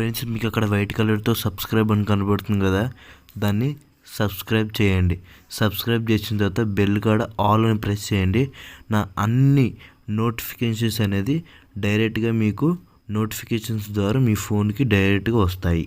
Friends, మీకు అక్కడ white కలర్తో సబ్స్క్రైబ్ అని కనబడుతుంది కదా, దాన్ని సబ్స్క్రైబ్ చేయండి. సబ్స్క్రైబ్ చేసిన తర్వాత బెల్ కాడ ఆల్ అని ప్రెస్ చేయండి. నా అన్ని నోటిఫికేషన్స్ అనేది డైరెక్ట్గా మీకు నోటిఫికేషన్స్ ద్వారా మీ ఫోన్కి డైరెక్ట్గా వస్తాయి.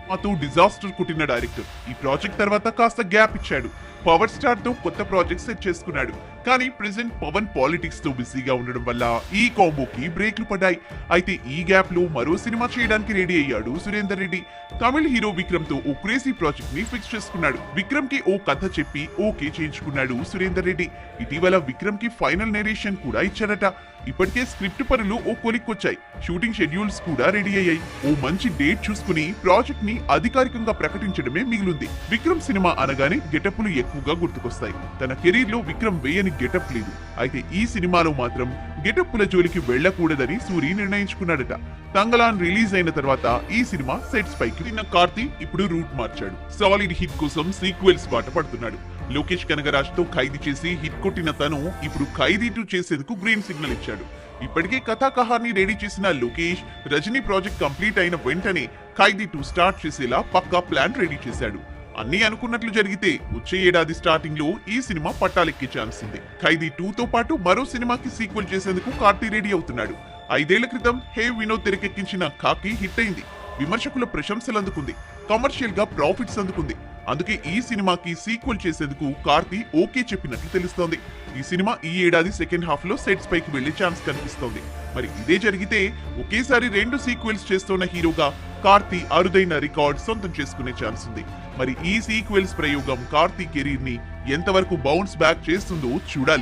మాతో డిజాస్టర్ కుట్టిన డైరెక్టర్ ఈ ప్రాజెక్ట్ తర్వాత కాస్త గ్యాప్ ఇచ్చాడు. పవర్ స్టార్ తో కొత్త ప్రాజెక్ట్ సెట్ చేసుకున్నాడు. కానీ ప్రెసెంట్ పవన్ పాలిటిక్స్ తో బిజీగా ఉండడం వల్ల ఈ కాంబోకి బ్రేక్లు పడ్డాయి. అయితే ఈ గ్యాప్ లో మరో సినిమా చేయడానికి రెడీ అయ్యాడు సురేందర్ రెడ్డి. తమిళ హీరో విక్రమ్ తో ఓ క్రేజీ ప్రాజెక్ట్ ని ఫిక్స్ చేసుకున్నాడు. విక్రమ్ కి ఓ కథ చెప్పి ఓకే చేయించుకున్నాడు సురేందర్ రెడ్డి. ఇటీవల విక్రమ్ కి ఫైనల్ నెరేషన్ కూడా ఇచ్చారట. ఇప్పటికే స్క్రిప్ట్ పనులు ఓ కొలిక్కొచ్చాయి. షూటింగ్ షెడ్యూల్స్ కూడా రెడీ అయ్యాయి. ఓ మంచి డేట్ చూసుకుని ప్రాజెక్ట్ ని అధికారికంగా ప్రకటించడమే మిగిలింది. విక్రమ్ సినిమా అనగానే గెటప్లు ఎక్కువగా గుర్తుకొస్తాయి. తన కెరీర్ లో విక్రమ్ వేయని గెటప్ లేదు. అయితే ఈ సినిమాలో మాత్రం గెటప్పుల జోలికి వెళ్లకూడదని సూరి నిర్ణయించుకున్నాడట. తంగలాన్ రిలీజ్ అయిన తర్వాత ఈ సినిమా సెట్స్ పైకి నిన్న కార్తీ ఇప్పుడు రూట్ మార్చాడు. సాలిడ్ హిట్ కోసం సీక్వెల్స్ బాట పడుతున్నాడు. లోకేష్ కనగరాజ్ తో ఖైదీ చేసి హిట్ కొట్టిన తను ఇప్పుడు ఖైదీ 2 చేసేందుకు గ్రీన్ సిగ్నల్ ఇచ్చాడు. ఇప్పటికే కథా కహాన్ని రెడీ చేసిన లోకేష్ రజనీ ప్రాజెక్ట్ కంప్లీట్ అయిన వెంటనే ఖైదీ 2 స్టార్ట్ చేసేలా పక్కా ప్లాన్ రెడీ చేశాడు. అన్ని అనుకున్నట్లు జరిగితే వచ్చే ఏడాది స్టార్టింగ్ లో ఈ సినిమా పట్టాలెక్కే ఛాన్స్ ఉంది. ఖైదీ 2 తో పాటు మరో సినిమాకి సీక్వెల్ చేసేందుకు కార్తీ రెడీ అవుతున్నాడు. 5 ఏళ్ల క్రితం హే వినోద్ తెరకెక్కించిన ఖాకీ హిట్ అయింది. విమర్శకుల ప్రశంసలు అందుకుంది. కమర్షియల్ గా ప్రాఫిట్స్ అందుకుంది. అందుకే ఈ సినిమాకి సీక్వెల్ చేసేందుకు కార్తీ ఓకే చెప్పినట్లు తెలుస్తోంది. ఈ సినిమా ఈ ఏడాది సెకండ్ హాఫ్ లో సెట్స్ పైకి వెళ్లే ఛాన్స్ కనిపిస్తోంది. మరి ఇదే జరిగితే ఒకేసారి 2 సీక్వెల్స్ చేస్తున్న హీరోగా కార్తీ అరుదైన రికార్డ్ సొంతం చేసుకునే ఛాన్స్ ఉంది. మరి ఈ సీక్వెల్స్ ప్రయోగం కార్తీ కెరీర్ ని ఎంతవరకు బౌన్స్ బ్యాక్ చేస్తుందో చూడాలి.